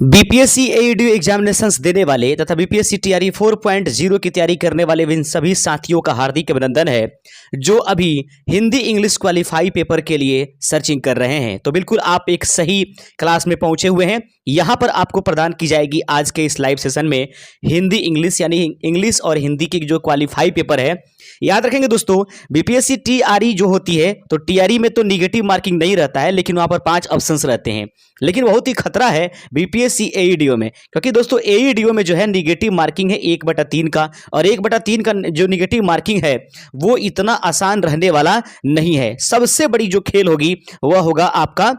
BPSC एईडीयू examinations देने वाले तथा बीपीएससी टीआरई 4.0 की तैयारी करने वाले इन सभी साथियों का हार्दिक अभिनंदन है जो अभी हिंदी इंग्लिश क्वालिफाई पेपर के लिए सर्चिंग कर रहे हैं। तो बिल्कुल आप एक सही क्लास में पहुंचे हुए हैं। यहां पर आपको प्रदान की जाएगी आज के इस लाइव सेशन में हिंदी इंग्लिश यानी इंग्लिश और हिंदी की जो क्वालिफाई पेपर है। याद रखेंगे दोस्तों, बीपीएससी टीआरई जो होती है तो टीआरई में तो निगेटिव मार्किंग नहीं रहता है, लेकिन वहां पर 5 ऑप्शंस रहते हैं। लेकिन बहुत ही खतरा है बीपीएससी एईडीओ में, क्योंकि दोस्तों एईडीओ में जो है निगेटिव मार्किंग है 1/3 का, और 1/3 का जो निगेटिव मार्किंग है वो इतना आसान रहने वाला नहीं है। सबसे बड़ी जो खेल होगी वह होगा आपका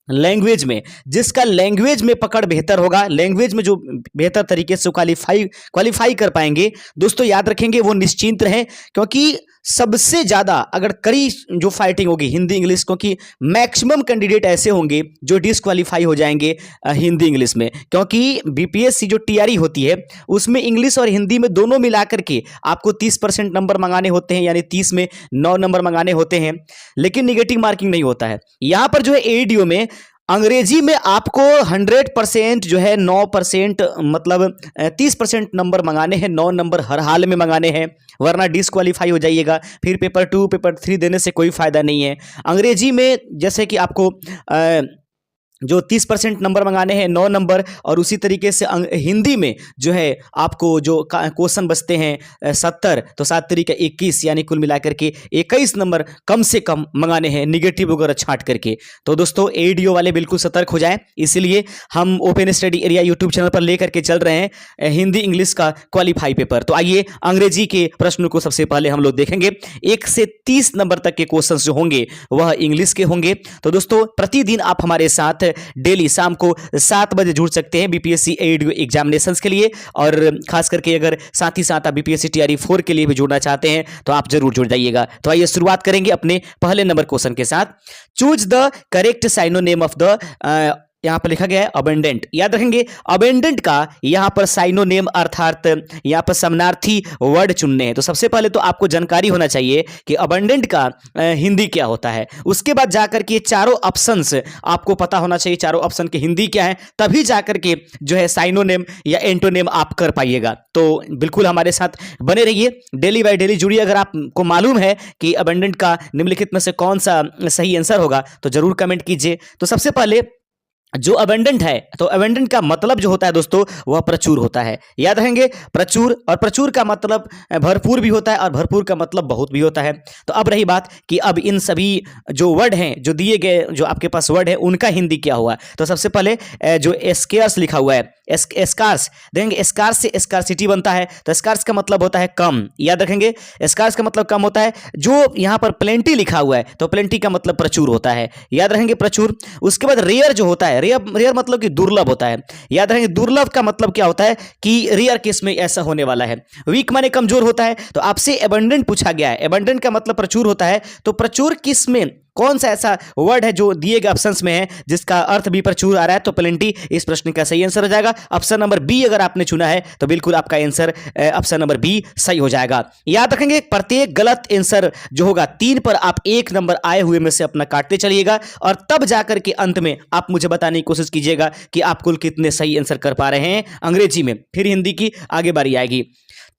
लैंग्वेज में। जिसका लैंग्वेज में पकड़ बेहतर होगा, लैंग्वेज में जो बेहतर तरीके से क्वालिफाई कर पाएंगे दोस्तों, याद रखेंगे वो निश्चिंत रहें, क्योंकि सबसे ज्यादा अगर कड़ी जो फाइटिंग होगी हिंदी इंग्लिश, क्योंकि मैक्सिमम कैंडिडेट ऐसे होंगे जो डिसक्वालीफाई हो जाएंगे हिंदी इंग्लिश में, क्योंकि बीपीएससी जो टीआरई होती है उसमें इंग्लिश और हिंदी में दोनों मिलाकर के आपको 30% नंबर मंगाने होते हैं, यानी 30 में 9 नंबर मंगाने होते हैं, लेकिन निगेटिव मार्किंग नहीं होता है। यहां पर जो है एईडीओ में अंग्रेजी में आपको 100% जो है 9% मतलब 30% नंबर मंगाने हैं, 9 नंबर हर हाल में मंगाने हैं, वरना डिसक्वालीफाई हो जाइएगा। फिर पेपर 2 पेपर 3 देने से कोई फायदा नहीं है। अंग्रेजी में जैसे कि आपको जो 30% नंबर मंगाने हैं 9 नंबर, और उसी तरीके से हिंदी में जो है आपको जो क्वेश्चन बचते हैं 70, तो 7 तरीके 21, यानी कुल मिलाकर के 21 नंबर कम से कम मंगाने हैं निगेटिव वगैरह छांट करके। तो दोस्तों एईडीओ वाले बिल्कुल सतर्क हो जाएं, इसलिए हम open study area YouTube channel पर लेकर के चल रहे हैं हिंदी इंग्लिश का क्वालिफाई पेपर। तो आइए अंग्रेजी के प्रश्न को सबसे पहले हम लोग देखेंगे। 1 से 30 नंबर तक के क्वेश्चन जो होंगे वह इंग्लिश के होंगे। तो दोस्तों प्रतिदिन आप हमारे साथ डेली शाम को 7 बजे जुड़ सकते हैं बीपीएससी एईडीयू एग्जामिनेशंस के लिए, और खास करके अगर साथ ही साथ आप बीपीएससी टीआरई 4 के लिए भी जुड़ना चाहते हैं तो आप जरूर जुड़ जाइएगा। तो आइए शुरुआत करेंगे अपने पहले नंबर क्वेश्चन के साथ। Choose the correct synonym of the, यहां पर लिखा गया है अबेंडेंट। याद रखेंगे अबेंडेंट का यहां पर साइनोनेम अर्थात यहां पर समानार्थी वर्ड चुनने हैं। तो सबसे पहले तो आपको जानकारी होना चाहिए कि अबेंडेंट का हिंदी क्या होता है, उसके बाद जाकर के चारों ऑप्शंस आपको पता होना चाहिए, चारों ऑप्शन के हिंदी क्या है, तभी जाकर के जो है साइनोनेम या एंटोनेम आप कर पाइएगा। तो बिल्कुल हमारे साथ बने रहिए, डेली बाय डेली जुड़िए। अगर आपको मालूम है कि अबेंडेंट का निम्नलिखित में से कौन सा सही आंसर होगा तो जरूर कमेंट कीजिए। तो सबसे पहले जो अबेंडेंट है, तो अबेंडेंट का मतलब जो होता है दोस्तों वह प्रचुर होता है। याद रखेंगे प्रचुर, और प्रचुर का मतलब भरपूर भी होता है, और भरपूर का मतलब बहुत भी होता है। तो अब रही बात कि अब इन सभी जो वर्ड हैं, जो दिए गए जो आपके पास वर्ड है, उनका हिंदी क्या हुआ। तो सबसे पहले जो स्केर्स लिखा हुआ है, स्कार्स देंगे, स्कार्स से स्कार्सिटी बनता है, तो स्कार्स का मतलब होता है कम। याद रखेंगे स्कार्स का मतलब कम होता है। जो यहां पर प्लेंटी लिखा हुआ है तो प्लेंटी का मतलब प्रचुर होता है। याद रखेंगे प्रचुर। उसके बाद रेयर जो होता है, रेयर मतलब कि दुर्लभ होता है। याद रखेंगे दुर्लभ का मतलब क्या होता है कि रेयर केस में ऐसा होने वाला है। वीक माने कमजोर होता है। तो आपसे एबंडेंट पूछा गया है, एबंडेंट का मतलब प्रचुर होता है, तो प्रचुर किस में कौन सा ऐसा वर्ड है जो दिए गए ऑप्शंस में है जिसका अर्थ भी प्रचुर आ रहा है, तो प्लेंटी इस प्रश्न का सही आंसर हो जाएगा। ऑप्शन नंबर बी अगर आपने चुना है तो बिल्कुल आपका आंसर ऑप्शन नंबर बी सही हो जाएगा। याद रखेंगे प्रत्येक गलत आंसर जो होगा 3 पर आप 1 नंबर आए हुए में से अपना काटते चलिएगा, और तब जाकर के अंत में आप मुझे बताने की कोशिश कीजिएगा कि आप कुल कितने सही आंसर कर पा रहे हैं अंग्रेजी में। फिर हिंदी की आगे बारी आएगी।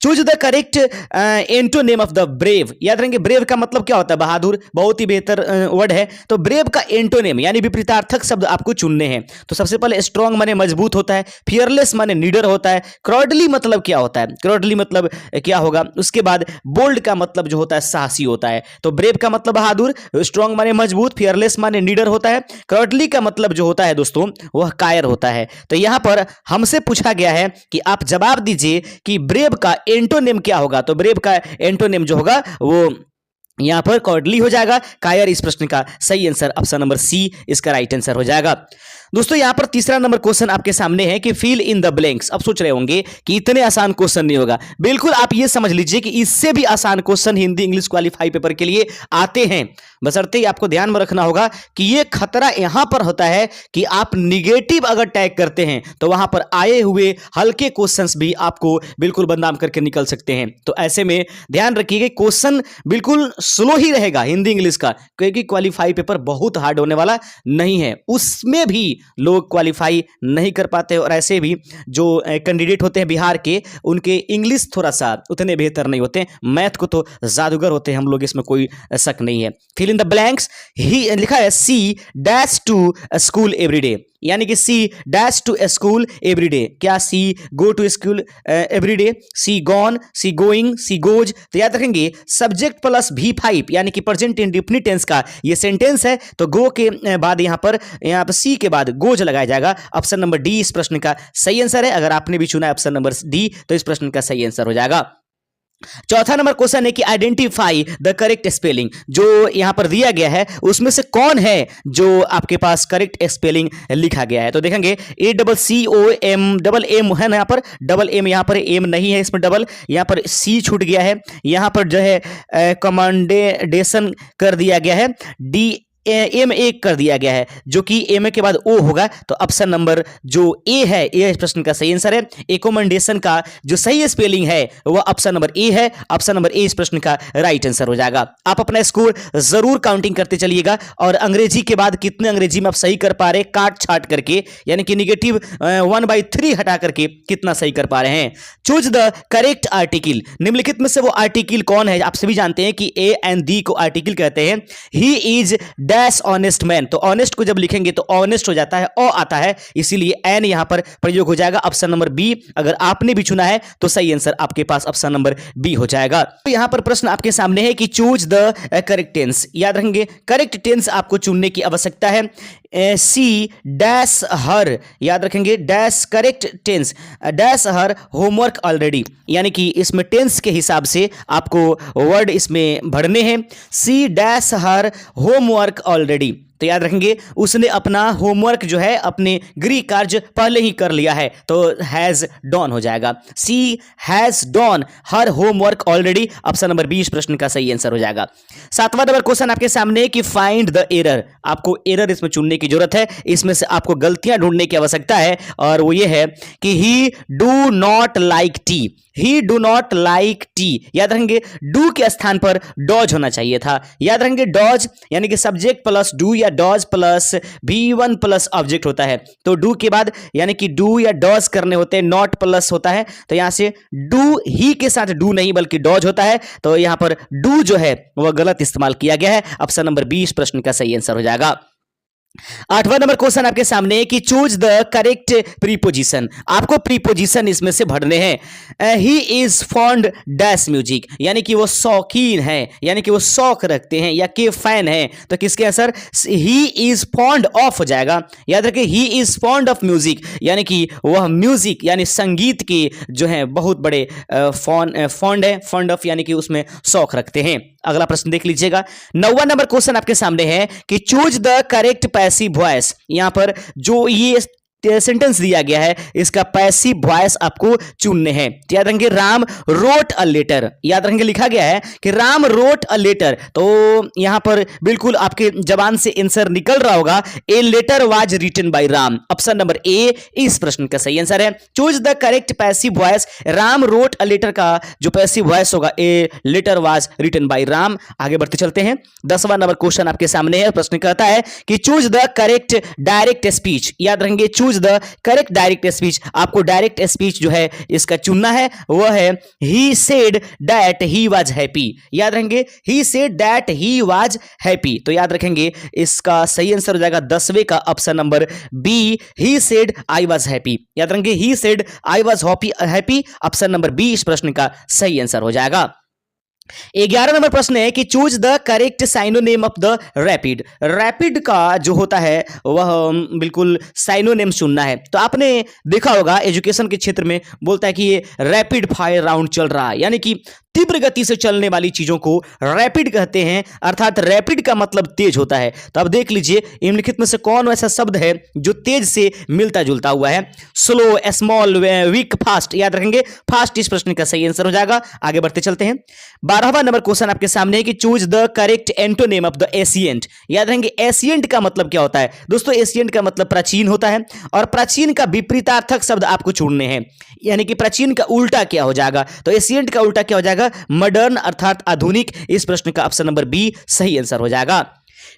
Choose the correct antonym of the brave. याद रखेंगे ब्रेव का मतलब क्या होता है, बहादुर, बहुत ही बेहतर वर्ड है। तो ब्रेव का एंटोनेम यानी विपरीतार्थक शब्द आपको चुनने हैं। तो सबसे पहले स्ट्रॉन्ग माने मजबूत होता है, फियरलेस माने निडर होता है, क्रॉडली मतलब क्या होता है, क्रॉडली मतलब क्या होगा। उसके बाद बोल्ड का मतलब जो होता है साहसी होता है। तो ब्रेव का मतलब बहादुर, स्ट्रॉन्ग माने मजबूत, फियरलेस माने निडर होता है, क्रॉडली का मतलब जो होता है दोस्तों वह कायर होता है। तो यहां पर हमसे पूछा गया है कि आप जवाब दीजिए कि ब्रेव का एंटोनेम क्या होगा। तो ब्रेव का एंटोनेम जो होगा वो यहां पर कॉर्डली हो जाएगा। कायर इस प्रश्न का सही आंसर ऑप्शन नंबर सी इसका राइट आंसर हो जाएगा। दोस्तों यहां पर तीसरा नंबर क्वेश्चन आपके सामने है कि फिल इन द ब्लैंक्स। अब सोच रहे होंगे कि इतने आसान क्वेश्चन नहीं होगा। बिल्कुल आप ये समझ लीजिए कि इससे भी आसान question Hindi English qualify paper के लिए आते हैं, बशर्ते ही आपको ध्यान में रखना होगा कि ये खतरा यहां पर होता है कि आप निगेटिव अगर टैग करते हैं तो वहां पर आए हुए हल्के क्वेश्चंस भी आपको बिल्कुल बदनाम करके निकल सकते हैं। तो ऐसे में ध्यान रखिएगा क्वेश्चन बिल्कुल स्लो ही रहेगा हिंदी इंग्लिश का, क्योंकि क्वालिफाई पेपर बहुत हार्ड होने वाला नहीं है। उसमें भी लोग क्वालिफाई नहीं कर पाते और ऐसे भी जो कैंडिडेट होते हैं बिहार के, उनके इंग्लिश थोड़ा सा उतने बेहतर नहीं होते, मैथ को तो जादूगर होते हैं हम लोग, इसमें कोई शक नहीं है। फिल इन द ब्लैंक्स, ही लिखा है she dash to school everyday, यानी कि she dash to school everyday. क्या she go to school everyday, she gone, she going, she goes. तो याद रखेंगे सब्जेक्ट प्लस V5 यानी कि प्रेजेंट इंडेफिनिट टेंस का ये सेंटेंस है, तो गो के बाद यहाँ पर सी के बाद गोज लगाया जाएगा। ऑप्शन नंबर डी इस प्रश्न का सही आंसर है। अगर आपने भी चुना है ऑप्शन नंबर डी तो इस प्रश्न का सही आंसर हो जाएगा। चौथा नंबर क्वेश्चन है कि आइडेंटिफाई द करेक्ट स्पेलिंग। जो यहां पर दिया गया है उसमें से कौन है जो आपके पास करेक्ट स्पेलिंग लिखा गया है। तो देखेंगे ACCOM है ना, यहां पर डबल एम, यहां पर एम नहीं है, इसमें डबल, यहां पर सी छूट गया है, यहां पर जो है कमांडेशन कर दिया गया है, एम एक कर दिया गया है, जो कि एम के बाद ओ होगा। तो ऑप्शन नंबर जो ए है, ए प्रश्न का सही आंसर है। एकोमेंडेशन का जो सही स्पेलिंग है वह ऑप्शन नंबर ए है। ऑप्शन नंबर ए इस प्रश्न का राइट आंसर हो जाएगा। आप अपना स्कोर जरूर काउंटिंग करते चलिएगा और अंग्रेजी के बाद कितने अंग्रेजी में आप सही कर पा रहे, काट छाट करके, यानी कि निगेटिव 1/3 हटा करके कितना सही कर पा रहे हैं। Choose the correct article. निम्नलिखित में से वो आर्टिकल कौन है। आप सभी जानते हैं कि ए एंड दी को आर्टिकल कहते हैं। He is dash honest man, तो ऑनेस्ट को जब लिखेंगे तो ऑनेस्ट हो जाता है, ओ आता है, इसीलिए एन यहां पर प्रयोग हो जाएगा। ऑप्शन नंबर बी अगर आपने भी चुना है तो सही आंसर आपके पास ऑप्शन नंबर बी हो जाएगा। तो यहां पर प्रश्न आपके सामने है कि चूज द करेक्ट टेंस। याद रखेंगे करेक्ट टेंस आपको चुनने की आवश्यकता है। सी डैश हर, याद रखेंगे dash correct tense dash her homework already, यानी कि इसमें टेंस के हिसाब से आपको वर्ड इसमें भरने हैं। She dash her homework already, तो याद रखेंगे उसने अपना होमवर्क जो है, अपने गृह कार्य पहले ही कर लिया है, तो हैज डॉन हो जाएगा। She has done her homework already, option number 20 प्रश्न का सही आंसर हो जाएगा। 7वां नंबर क्वेश्चन आपके सामने कि फाइंड द एरर। आपको एरर इसमें चुनने की जरूरत है, इसमें से आपको गलतियां ढूंढने की आवश्यकता है, और वो ये है कि ही do not like T. He do not like T, याद रखेंगे डू के स्थान पर डॉज होना चाहिए था। याद रखेंगे डॉज यानी कि सब्जेक्ट प्लस डू या does plus V1 plus object होता है, तो डू के बाद यानी कि डू या डॉज करने होते हैं, नॉट प्लस होता है, तो यहां से डू ही के साथ डू नहीं बल्कि डॉज होता है, तो यहां पर डू जो है वह गलत इस्तेमाल किया गया है। ऑप्शन नंबर 20 प्रश्न का सही आंसर हो जाएगा। 8वां नंबर क्वेश्चन आपके सामने है कि चूज द करेक्ट प्रीपोजिशन। आपको प्रीपोजिशन इसमें से भरने हैं। He is fond dash music, यानी कि वो शौकीन है, यानी कि वो शौक रखते हैं या के फैन है, तो किसके answer he is fond of हो जाएगा। याद रखिए he is fond of music, यानी कि वह म्यूजिक यानी संगीत के जो है बहुत बड़े फॉन्ड है, फॉन्ड ऑफ यानी कि उसमें शौक रखते हैं। अगला प्रश्न देख लीजिएगा। 9वां नंबर क्वेश्चन आपके सामने है कि choose the correct passive voice. यहां पर जो ये सेंटेंस दिया गया है इसका पैसिव वॉइस आपको चुनने हैं। याद रखेंगे राम रोट अ लेटर, याद रखेंगे लिखा गया है कि राम रोट अ लेटर, तो यहां पर बिल्कुल आपके जबान से आंसर निकल रहा होगा a letter was written by Ram. Option number A इस प्रश्न का सही आंसर है। Choose the correct passive voice. Ram wrote a letter का जो पैसिव वॉइस होगा a letter was written by Ram. आगे बढ़ते चलते हैं। 10वां नंबर क्वेश्चन आपके सामने है। प्रश्न कहता है कि choose the correct direct speech. याद रखेंगे choose the correct direct speech. आपको डायरेक्ट स्पीच जो है इसका चुनना है, वह है he said that he was happy. याद रखेंगे he said that he was happy, तो याद रखेंगे इसका सही आंसर हो जाएगा 10वें का option number B, he said I was happy. याद रखेंगे he said I was happy, option number B इस प्रश्न का सही आंसर हो जाएगा। 11 नंबर प्रश्न है कि choose the correct synonym of the rapid. Rapid का जो होता है वह बिल्कुल साइनोनेम चुनना है। तो आपने देखा होगा एजुकेशन के क्षेत्र में बोलता है कि ये रैपिड फायर राउंड चल रहा है, यानी कि तीव्र गति से चलने वाली चीजों को रैपिड कहते हैं, अर्थात रैपिड का मतलब तेज होता है। तो अब देख लीजिए निम्नलिखित में से कौन ऐसा शब्द है जो तेज से मिलता जुलता हुआ है। Slow, small, weak, fast. याद रखेंगे फास्ट इस प्रश्न का सही आंसर हो जाएगा। आगे बढ़ते चलते हैं। 12वां नंबर क्वेश्चन आपके सामने है कि choose the correct antonym of the ancient. याद रखेंगे एशिएंट का मतलब क्या होता है दोस्तों? एशिएंट का मतलब प्राचीन होता है, और प्राचीन का विपरीतार्थक शब्द आपको चुनने हैं, यानी कि प्राचीन का उल्टा क्या हो जाएगा। तो एशिएंट का उल्टा क्या हो जाएगा? मॉडर्न अर्थात आधुनिक। इस प्रश्न का ऑप्शन नंबर बी सही आंसर हो जाएगा।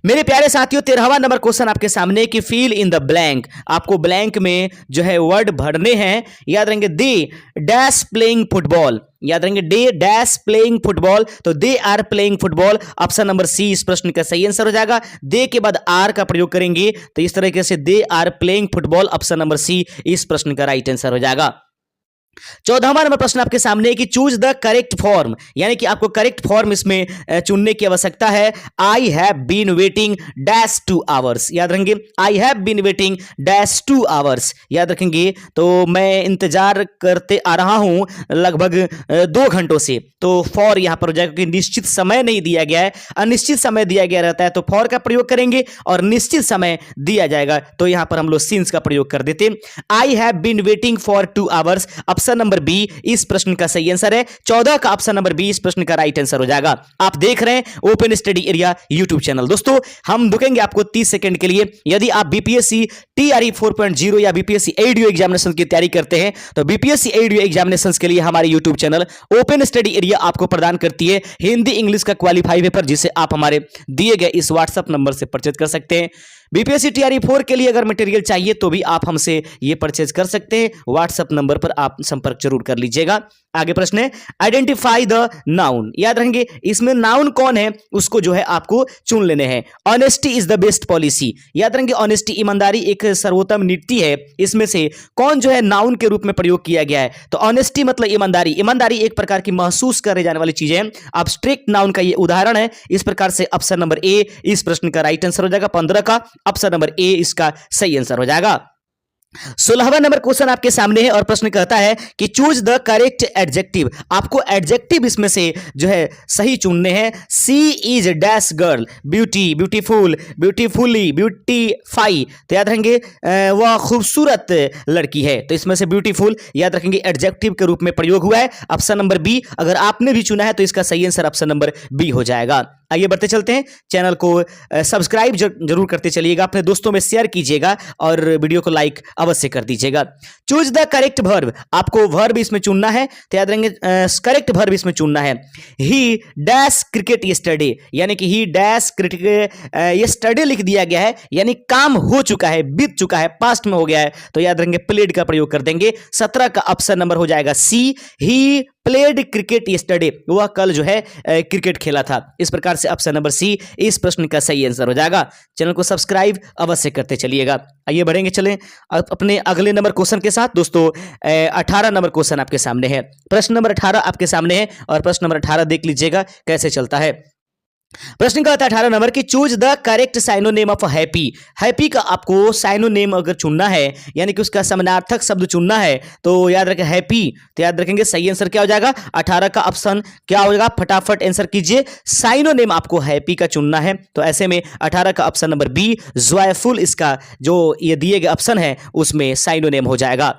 मेरे प्यारे साथियों 13वां नंबर क्वेश्चन आपके सामने कि फिल इन द ब्लैंक, आपको ब्लैंक में जो है वर्ड भरने हैं। याद रहेंगे दे डैश प्लेइंग फुटबॉल, याद रहेंगे दे डैश प्लेइंग फुटबॉल, तो they are playing football, option number C इस प्रश्न का सही आंसर हो जाएगा। दे के बाद आर का प्रयोग करेंगे तो इस तरीके से they are playing football, option number C इस प्रश्न का राइट आंसर हो जाएगा। 14वां नंबर प्रश्न आपके सामने है कि चूज द करेक्ट फॉर्म, यानी कि आपको करेक्ट फॉर्म इसमें चुनने की आवश्यकता है। I have been waiting dash 2 hours, याद रखेंगे I have been waiting dash 2 hours, याद रखेंगे तो मैं इंतजार करते आ रहा हूं लगभग 2 घंटों से, तो फॉर यहां पर हो जाएगा क्योंकि निश्चित समय नहीं दिया गया है, अनिश्चित समय दिया गया रहता है तो फॉर का प्रयोग करेंगे, और निश्चित समय दिया जाएगा तो यहां पर हम लोग सिंस का प्रयोग कर देते। I have been waiting for 2 hours, option number B इस प्रश्न का सही आंसर है। 14 का ऑप्शन नंबर बी इस प्रश्न का राइट आंसर हो जाएगा। आप देख रहे हैं open study area YouTube channel. दोस्तों हम रुकेंगे आपको 30 सेकंड के लिए। यदि आप बीपीएससी टीआरई 4.0 या बीपीएससी एडीओ एग्जामिनेशन की तैयारी करते हैं तो बीपीएससी एडीओ एग्जामिनेशन के लिए हमारे YouTube channel open study area आपको प्रदान करती है हिंदी इंग्लिश का क्वालिफाई पेपर, जिसे आप हमारे दिए गए इस व्हाट्सएप नंबर से परचेज कर सकते हैं। बीपीएससी टीआरई 4 के लिए अगर मटेरियल चाहिए तो भी आप हमसे ये परचेज कर सकते हैं, व्हाट्सएप नंबर पर आप संपर्क जरूर कर लीजिएगा। आगे प्रश्न है आइडेंटिफाई द नाउन, याद रहेंगे इसमें नाउन कौन है उसको जो है आपको चुन लेने हैं। Honesty is the best policy, याद रहेंगे ऑनेस्टी ईमानदारी एक सर्वोत्तम नीति है, इसमें से कौन जो है नाउन के रूप में प्रयोग किया गया है, तो ऑनेस्टी मतलब ईमानदारी, ईमानदारी एक प्रकार की महसूस करे जाने वाली चीज है, एब्स्ट्रैक्ट नाउन का ये उदाहरण है। इस प्रकार से ऑप्शन नंबर ए इस प्रश्न का राइट आंसर हो जाएगा। 15 का ऑप्शन नंबर ए इसका सही आंसर हो जाएगा। 16वां नंबर क्वेश्चन आपके सामने है और प्रश्न कहता है कि चूज द करेक्ट एडजेक्टिव, आपको एडजेक्टिव इसमें से जो है सही चुनने हैं। She is dash girl, beauty, beautiful, beautifully, beautify, तो याद रखेंगे वह खूबसूरत लड़की है, तो इसमें से ब्यूटीफुल याद रखेंगे एडजेक्टिव के रूप में प्रयोग हुआ है। ऑप्शन नंबर बी अगर आपने भी चुना है तो इसका सही आंसर ऑप्शन नंबर बी हो जाएगा। आइए बढ़ते चलते हैं, चैनल को सब्सक्राइब जरूर करते चलिएगा, अपने दोस्तों में शेयर कीजिएगा और वीडियो को लाइक अवश्य कर दीजिएगा। चूज द करेक्ट वर्ब, आपको वर्ब इसमें चुनना है, तो याद रहेंगे करेक्ट वर्ब इसमें चुनना है। ही डैश क्रिकेट यस्टरडे, यानी कि ही डैश क्रिकेट यस्टरडे लिख दिया गया है, यानी काम हो चुका है, बीत चुका है, पास्ट में हो गया है, तो याद रहेंगे प्लेड का प्रयोग कर देंगे। 17 का ऑप्शन नंबर हो जाएगा सी, ही प्लेड क्रिकेट यस्टरडे, वह कल जो है क्रिकेट खेला था। इस प्रकार से ऑप्शन नंबर सी इस प्रश्न का सही आंसर हो जाएगा। चैनल को सब्सक्राइब अवश्य करते चलिएगा। आइए बढ़ेंगे, चलें अपने अगले नंबर क्वेश्चन के साथ। दोस्तों 18 नंबर क्वेश्चन आपके सामने है, प्रश्न नंबर 18 आपके सामने है और प्रश्न नंबर 18 देख लीजिएगा कैसे चलता है। प्रश्न का होता है 18 नंबर की choose the correct synonym of happy, happy का आपको साइनोनेम अगर चुनना है यानी कि उसका समानार्थक शब्द चुनना है तो याद रखें हैप्पी, तो याद रखेंगे सही आंसर क्या हो जाएगा 18 का ऑप्शन क्या हो जाएगा, फटाफट आंसर कीजिए। साइनोनेम आपको हैप्पी का चुनना है, तो ऐसे में 18 का ऑप्शन नंबर बी जॉयफुल इसका जो ये दिए गए ऑप्शन है उसमें साइनोनेम हो जाएगा।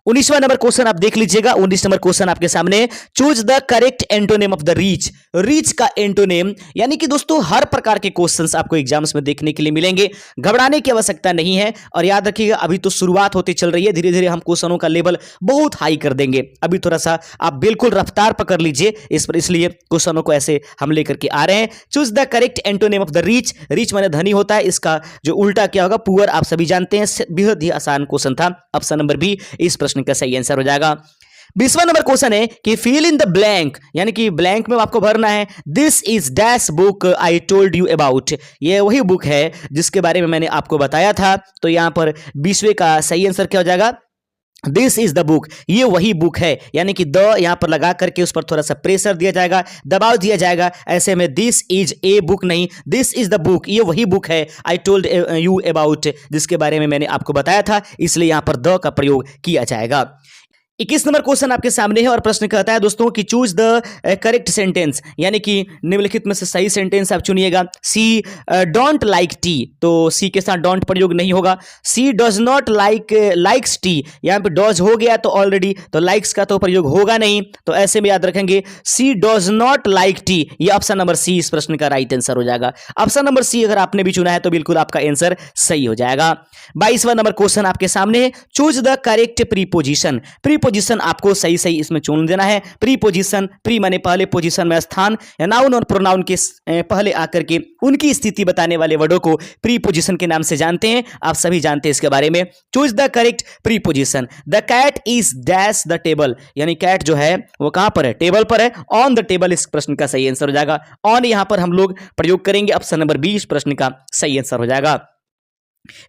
19वां नंबर क्वेश्चन आप देख लीजिएगा। 19 नंबर क्वेश्चन आपके सामने, choose the correct antonym of the reach, reach का एंटोनेम, यानी कि दोस्तों हर प्रकार के क्वेश्चंस आपको एग्जाम्स में देखने के लिए मिलेंगे, घबराने की आवश्यकता नहीं है। और याद रखिएगा अभी तो शुरुआत होती चल रही है, धीरे धीरे हम क्वेश्चनों का लेवल बहुत हाई कर देंगे। अभी थोड़ा सा आप बिल्कुल रफ्तार पकड़ लीजिए, इसलिए क्वेश्चनों को ऐसे हम लेकर के आ रहे हैं। Choose the correct antonym of the reach, reach माने धनी होता है, इसका जो उल्टा क्या होगा पुअर, आप सभी जानते हैं, बेहद ही आसान क्वेश्चन था। ऑप्शन नंबर बी इस प्रश्न का सही आंसर हो जाएगा। 20वां नंबर क्वेश्चन है कि फिल इन द ब्लैंक, यानी कि ब्लैंक में आपको भरना है this is dash book I told you about, ये वही बुक है जिसके बारे में मैंने आपको बताया था। तो यहां पर 20वें का सही आंसर क्या हो जाएगा, दिस इज द बुक, ये वही बुक है, यानी कि द यहां पर लगा करके उस पर थोड़ा सा प्रेशर दिया जाएगा, दबाव दिया जाएगा। ऐसे में दिस इज ए बुक नहीं, दिस इज द बुक, ये वही बुक है आई टोल्ड यू अबाउट जिसके बारे में मैंने आपको बताया था, इसलिए यहां पर द का प्रयोग किया जाएगा। 21 नंबर क्वेश्चन आपके सामने है और प्रश्न कहता है दोस्तों कि चूज द करेक्ट सेंटेंस, यानी कि निम्नलिखित में से सही सेंटेंस आप चुनिएगा। सी डोंट लाइक टी, तो सी के साथ डोंट प्रयोग नहीं होगा। सी डज नॉट लाइक्स टी, यहाँ पे डॉज हो गया तो ऑलरेडी, तो लाइक्स का तो प्रयोग होगा नहीं, तो ऐसे में याद रखेंगे सी डज नॉट लाइक टी, ये ऑप्शन नंबर सी इस प्रश्न का राइट आंसर हो जाएगा। ऑप्शन नंबर सी अगर आपने भी चुना है तो बिल्कुल आपका आंसर सही हो जाएगा। 22वां नंबर क्वेश्चन आपके सामने है, choose the correct preposition, preposition आपको सही सही इसमें चुन देना है। प्रीपोजिशन, प्री माने पहले, पोजीशन में स्थान, या नाउन और प्रोनाउन के पहले आकर के उनकी स्थिति बताने वाले वर्डों को प्रीपोजिशन के नाम से जानते हैं। आप सभी जानते हैं इसके बारे में। Choose the correct preposition. The cat is dash the table, यानी कैट जो है वो कहां पर है? टेबल पर है। ऑन द टेबल इस प्रश्न का सही आंसर हो जाएगा। ऑन यहां पर हम लोग प्रयोग करेंगे। ऑप्शन नंबर 20 प्रश्न का सही आंसर हो जाएगा।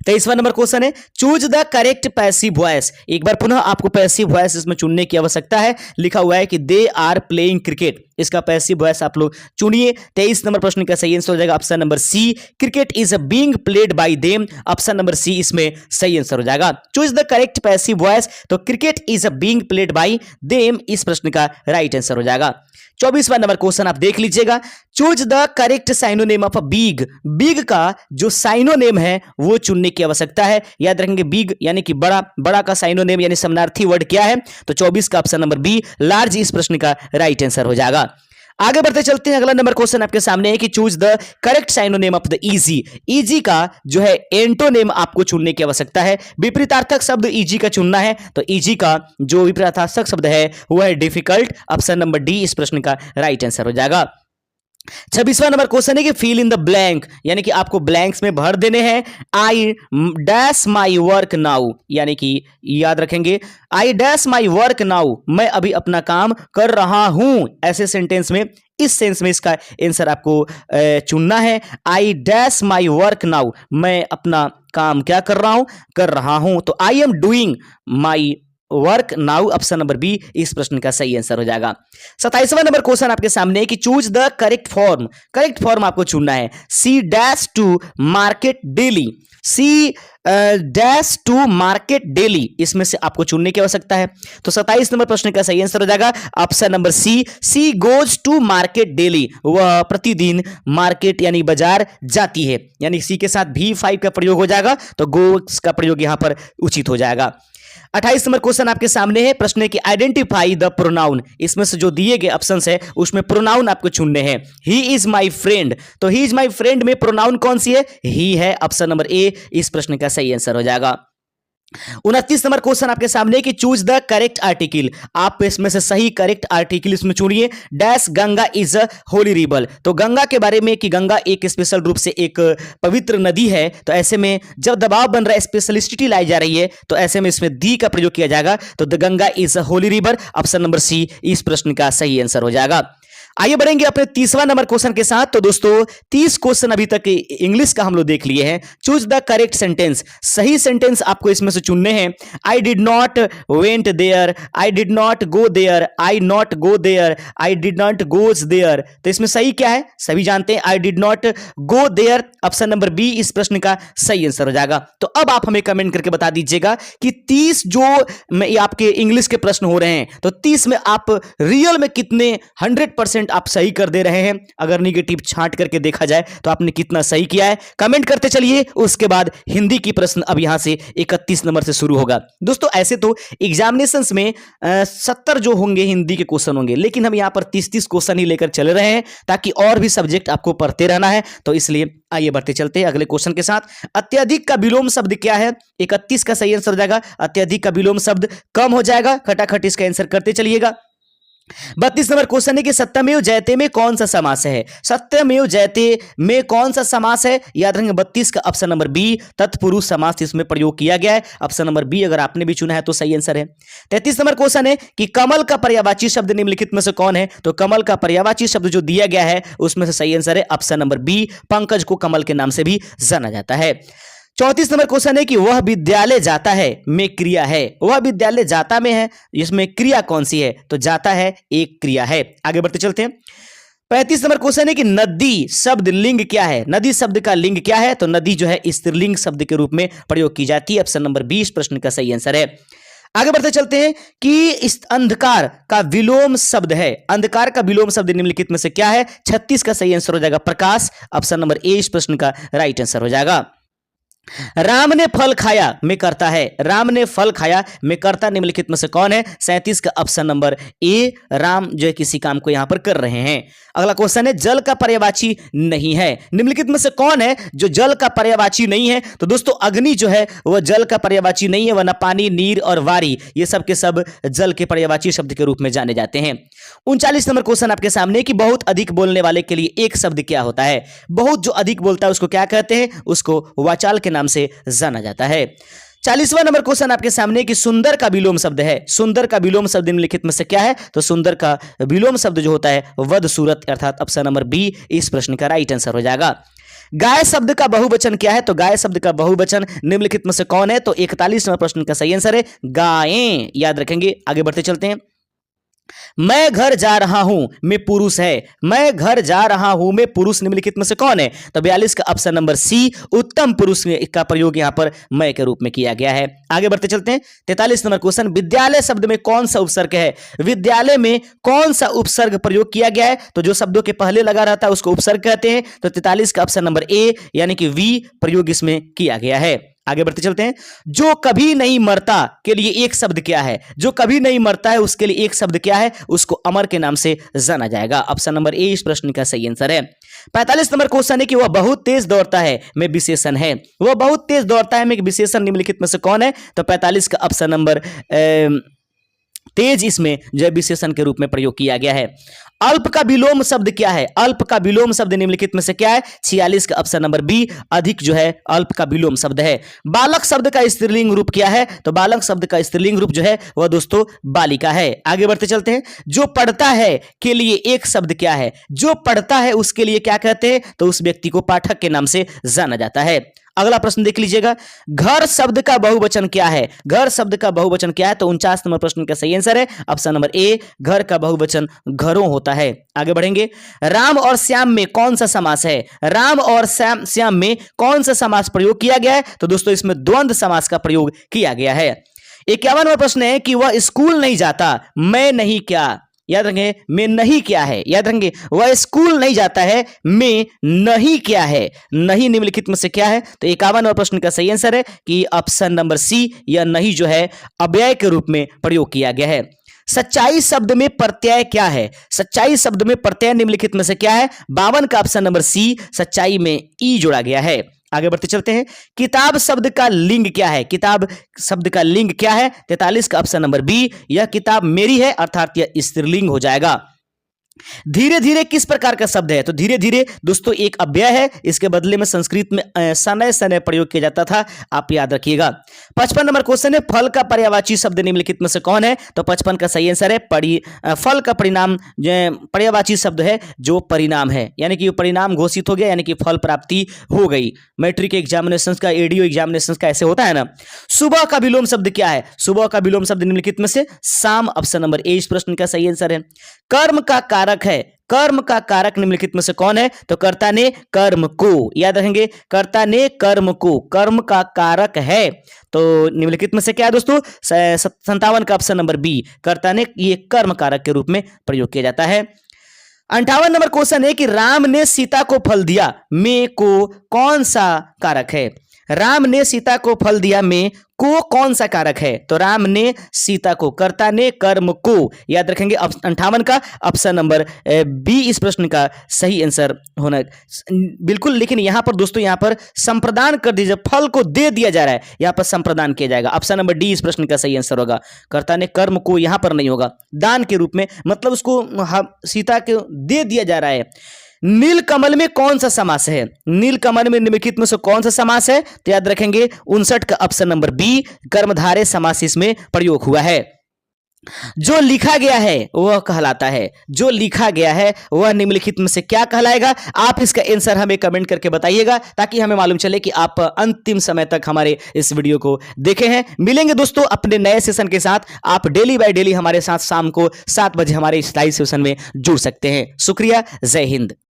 23वां नंबर क्वेश्चन है, choose the correct passive voice. एक बार पुनः आपको पैसिव वॉइस इसमें चुनने की आवश्यकता है। लिखा हुआ है कि दे आर प्लेइंग क्रिकेट, इसका पैसिव वॉइस आप लोग चुनिए। 23 नंबर प्रश्न का सही आंसर हो जाएगा option number C, cricket is being played by them. Option number C इसमें सही आंसर हो जाएगा। Choose the correct passive voice, तो cricket is being played by them इस प्रश्न का राइट आंसर हो जाएगा। 24वां नंबर क्वेश्चन आप देख लीजिएगा, choose the correct synonym of big. Big का जो साइनोनेम है वो चुनने की आवश्यकता है। याद रखेंगे बिग यानी कि बड़ा, बड़ा का साइनोनेम यानी समानार्थी वर्ड क्या है? तो 24 का ऑप्शन नंबर बी लार्ज इस प्रश्न का राइट आंसर हो जाएगा। आगे बढ़ते चलते हैं। अगला नंबर क्वेश्चन आपके सामने है कि choose the correct synonym of the easy. Easy का जो है एंटोनेम आपको चुनने की आवश्यकता है। विपरीतार्थक शब्द इजी का चुनना है, तो इजी का जो विपरीतार्थक शब्द है वो है डिफिकल्ट। ऑप्शन नंबर डी इस प्रश्न का राइट आंसर हो जाएगा। 26वां नंबर क्वेश्चन है कि फिल इन द ब्लैंक, यानी कि आपको ब्लैंक्स में भर देने हैं। आई डैश माई वर्क नाउ, यानी कि याद रखेंगे आई डैश माई वर्क नाउ, मैं अभी अपना काम कर रहा हूं। ऐसे सेंटेंस में, इस सेंस में इसका आंसर आपको चुनना है। I dash my work now, मैं अपना काम क्या कर रहा हूं। तो I am doing my work now option number B इस प्रश्न का सही आंसर हो जाएगा। 27वां नंबर क्वेश्चन आपके सामने है कि choose the correct form. Correct form आपको चुनना है। She dash to market daily, she dash to market daily, इसमें से आपको चुनने की आवश्यकता है। तो 27 नंबर प्रश्न का सही आंसर हो जाएगा option number C goes to market daily, वह प्रतिदिन मार्केट यानी बाजार जाती है। यानी सी के साथ V5 का प्रयोग हो जाएगा, तो गोज का प्रयोग यहां पर उचित हो जाएगा। 28 नंबर क्वेश्चन आपके सामने है। प्रश्न है कि आइडेंटिफाई द प्रोनाउन। इसमें से जो दिए गए ऑप्शंस है उसमें प्रोनाउन आपको चुनने हैं। ही इज माई फ्रेंड, तो ही इज माई फ्रेंड में प्रोनाउन कौन सी है? ही है। ऑप्शन नंबर ए इस प्रश्न का सही आंसर हो जाएगा। 29 नंबर क्वेश्चन आपके सामने कि चूज द करेक्ट आर्टिकल। आप इसमें से सही करेक्ट आर्टिकल इसमें चुनिए। Dash Ganga is a holy river, तो गंगा के बारे में कि गंगा एक स्पेशल रूप से एक पवित्र नदी है। तो ऐसे में जब दबाव बन रहा है, स्पेशलिस्टिटी लाई जा रही है, तो ऐसे में इसमें दी का प्रयोग किया जाएगा। तो the Ganga is a holy river option number C इस प्रश्न का सही आंसर हो जाएगा। आइए बढ़ेंगे अपने 30वां नंबर क्वेश्चन के साथ। तो दोस्तों 30 क्वेश्चन अभी तक इंग्लिश का हम लोग देख लिए हैं। Choose the correct sentence. सही सेंटेंस आपको इसमें से चुनने हैं। I did not went there, I did not go there, I not go there, I did not goes there. तो इसमें सही क्या है? सभी जानते हैं I did not go there option number B इस प्रश्न का सही आंसर हो जाएगा। तो अब आप हमें कमेंट करके बता दीजिएगा कि 30 जो आपके इंग्लिश के प्रश्न हो रहे हैं, तो 30 में आप रियल में कितने 100% आप सही कर दे रहे हैं। अगर निगेटिव छांट करके देखा जाए तो आपने कितना सही किया है, कमेंट करते चलिए। उसके बाद हिंदी की प्रश्न अब यहां से 31 नंबर से शुरू होगा। दोस्तों ऐसे तो एग्जामिनेशंस में 70 जो होंगे हिंदी के क्वेश्चन होंगे, लेकिन हम यहां पर 30-30 क्वेश्चन ही लेकर चले रहे हैं ताकि और भी सब्जेक्ट आपको पढ़ते रहना है। तो इसलिए आइए बढ़ते चलते हैं अगले क्वेश्चन के साथ। अत्यधिक का विलोम शब्द क्या है? 31 का सही आंसर हो जाएगा अत्यधिक का विलोम शब्द कम हो जाएगा। खटाखट इसका आंसर करते चलिएगा। 32 नंबर क्वेश्चन है कि सत्यमेव जयते में कौन सा समास है? सत्यमेव जयते में कौन सा समास है? याद रखेंगे 32 का ऑप्शन नंबर बी तत्पुरुष समास इसमें प्रयोग किया गया है। ऑप्शन नंबर बी अगर आपने भी चुना है तो सही आंसर है। 33 नंबर क्वेश्चन है कि कमल का पर्यायवाची शब्द निम्नलिखित में से कौन है? तो कमल का पर्यायवाची शब्द जो दिया गया है उसमें से सही आंसर है ऑप्शन नंबर बी पंकज को कमल के नाम से भी जाना जाता है। 34 नंबर क्वेश्चन है कि वह विद्यालय जाता है में क्रिया है। वह विद्यालय जाता में है, इसमें क्रिया कौन सी है? तो जाता है एक क्रिया है। आगे बढ़ते चलते हैं। 35 नंबर क्वेश्चन है कि नदी शब्द लिंग क्या है? नदी शब्द का लिंग क्या है? तो नदी जो है स्त्रीलिंग शब्द के रूप में प्रयोग की जाती है। ऑप्शन नंबर 20 प्रश्न का सही आंसर है। आगे बढ़ते चलते हैं कि इस अंधकार का विलोम शब्द है। अंधकार का विलोम शब्द निम्नलिखित में से क्या है? 36 का सही आंसर हो जाएगा प्रकाश। ऑप्शन नंबर ए इस प्रश्न का राइट आंसर हो जाएगा। राम ने फल खाया में कर्ता है, राम ने फल खाया में कर्ता निम्नलिखित में से कौन है? 37 का ऑप्शन नंबर ए, राम जो है किसी काम को यहां पर कर रहे हैं। अगला क्वेश्चन है जल का पर्यायवाची नहीं है, निम्नलिखित में से कौन है जो जल का पर्यायवाची नहीं है? तो दोस्तों अग्नि जो है वह जल का पर्यायवाची नहीं है, वरना पानी, नीर और वारी ये सब के सब जल के पर्यायवाची शब्द के रूप में जाने जाते हैं। 39 नंबर क्वेश्चन आपके सामने कि बहुत अधिक बोलने वाले के लिए एक शब्द क्या होता है? बहुत जो अधिक बोलता है उसको क्या कहते हैं? उसको वाचाल के नाम से जाना जाता है। 40वां नंबर क्वेश्चन आपके सामने कि सुंदर का विलोम शब्द है, सुंदर का विलोम शब्द निम्नलिखित में से क्या है? तो सुंदर का विलोम शब्द जो होता है वद सूरत, अर्थात ऑप्शन नंबर बी इस प्रश्न का राइट आंसर हो जाएगा। गाय शब्द का बहुवचन क्या है? तो गाय शब्द का बहुवचन निम्नलिखित में से कौन है? तो 41वां प्रश्न का सही आंसर है गायें, याद रखेंगे। आगे बढ़ते चलते हैं। मैं घर जा रहा हूं में पुरुष है, मैं घर जा रहा हूं में पुरुष निम्नलिखित में से कौन है? तो 42 का ऑप्शन नंबर सी उत्तम पुरुष का प्रयोग यहां पर मैं के रूप में किया गया है। आगे बढ़ते चलते हैं। 43 नंबर क्वेश्चन विद्यालय शब्द में कौन सा उपसर्ग है? विद्यालय में कौन सा उपसर्ग प्रयोग किया गया है? तो जो शब्दों के पहले लगा रहता है उसको उपसर्ग कहते हैं। तो 43 का ऑप्शन नंबर ए यानी कि वी प्रयोग इसमें किया गया है। आगे बढ़ते चलते हैं। जो कभी नहीं मरता के लिए एक शब्द क्या है? जो कभी नहीं मरता है उसके लिए एक शब्द क्या है? उसको अमर के नाम से जाना जाएगा। ऑप्शन नंबर ए इस प्रश्न का सही आंसर है। 45 नंबर क्वेश्चन है कि वह बहुत तेज दौड़ता है में विशेषण है, वह बहुत तेज दौड़ता है में विशेषण निम्नलिखित में से कौन है? तो 45 का ऑप्शन नंबर तेज इसमें जो है विशेषण के रूप में प्रयोग किया गया है। अल्प का विलोम शब्द क्या है? अल्प का विलोम शब्द निम्नलिखित में से क्या है? 46 का ऑप्शन नंबर बी अधिक जो है अल्प का विलोम शब्द है। बालक शब्द का स्त्रीलिंग रूप क्या है? तो बालक शब्द का स्त्रीलिंग रूप जो है वह दोस्तों बालिका है। आगे बढ़ते चलते हैं। जो पढ़ता है के लिए एक शब्द क्या है? जो पढ़ता है उसके लिए क्या कहते हैं? तो उस व्यक्ति को पाठक के नाम से जाना जाता है। अगला प्रश्न देख लीजिएगा। घर शब्द का बहुवचन क्या है? घर शब्द का बहुवचन क्या है? तो 49 नंबर प्रश्न का सही आंसर है ऑप्शन नंबर ए घर का बहुवचन घरों होता है। आगे बढ़ेंगे। राम और श्याम में कौन सा समास है? राम और श्याम में कौन सा समास प्रयोग किया गया है? तो दोस्तों इसमें द्वंद्व समास का प्रयोग किया गया है। 51वां प्रश्न है कि वह स्कूल नहीं जाता, मैं नहीं क्या? याद रखेंगे में नहीं क्या है? याद रखेंगे वह स्कूल नहीं जाता है में नहीं क्या है? नहीं निम्नलिखित में से क्या है? तो 51वां प्रश्न का सही आंसर है कि ऑप्शन नंबर सी या नहीं जो है अव्यय के रूप में प्रयोग किया गया है। सच्चाई शब्द में प्रत्यय क्या है? सच्चाई शब्द में प्रत्यय निम्नलिखित में से क्या है? 52 का ऑप्शन नंबर सी सच्चाई में ई जोड़ा गया है। आगे बढ़ते चलते हैं। किताब शब्द का लिंग क्या है? किताब शब्द का लिंग क्या है? 43 का ऑप्शन नंबर बी यह किताब मेरी है, अर्थात यह स्त्रीलिंग हो जाएगा। धीरे धीरे किस प्रकार का शब्द है? तो धीरे धीरे दोस्तों एक अव्यय है, इसके बदले में संस्कृत में सनय सनय प्रयोग किया जाता था, आप याद रखिएगा। 55 नंबर क्वेश्चन है फल का पर्यायवाची शब्द निम्नलिखित में से कौन है? तो 55 का सही आंसर है फल का परिणाम पर्यायवाची शब्द है जो परिणाम है, यानी कि परिणाम घोषित हो गया, यानी कि फल प्राप्ति हो गई। मैट्रिक एग्जामिनेशन का, एडीओ एग्जामिनेशन का ऐसे होता है ना। सुबह का विलोम शब्द क्या है? सुबह का विलोम शब्द निम्नलिखित में से शाम, ऑप्शन नंबर ए इस प्रश्न का सही आंसर है। कर्म का कारक है, कर्म का कारक निम्नलिखित में से कौन है? तो कर्ता ने कर्म को, याद रखेंगे कर्ता ने कर्म को कर्म का कारक है। तो निम्नलिखित में से क्या है दोस्तों? 57 का ऑप्शन नंबर बी कर्ता ने ये कर्म कारक के रूप में प्रयोग किया जाता है। 58 नंबर क्वेश्चन है कि राम ने सीता को फल दिया में को कौन सा कारक है? राम ने सीता को फल दिया में को कौन सा कारक है? तो राम ने सीता को, कर्ता ने कर्म को, याद रखेंगे 58 का ऑप्शन नंबर बी इस प्रश्न का सही आंसर होना बिल्कुल। लेकिन यहां पर दोस्तों यहां पर संप्रदान कर दीजिए, फल को दे दिया जा रहा है, यहां पर संप्रदान किया जाएगा। ऑप्शन नंबर डी इस प्रश्न का सही आंसर होगा। कर्ता ने कर्म को यहां पर नहीं होगा, दान के रूप में, मतलब उसको सीता को दे दिया जा रहा है। नीलकमल में कौन सा समास है? नीलकमल में निम्नलिखित में से कौन सा समास है? तो याद रखेंगे 59 का ऑप्शन नंबर बी कर्मधारय समास इसमें प्रयोग हुआ है। जो लिखा गया है वह कहलाता है, जो लिखा गया है वह निम्नलिखित में से क्या कहलाएगा? आप इसका आंसर हमें कमेंट करके बताइएगा ताकि हमें मालूम चले कि आप अंतिम समय तक हमारे इस वीडियो को देखे हैं। मिलेंगे दोस्तों अपने नए सेशन के साथ। आप डेली बाय डेली हमारे साथ शाम को 7 बजे हमारे इस लाइव सेशन में जुड़ सकते हैं। शुक्रिया, जय हिंद।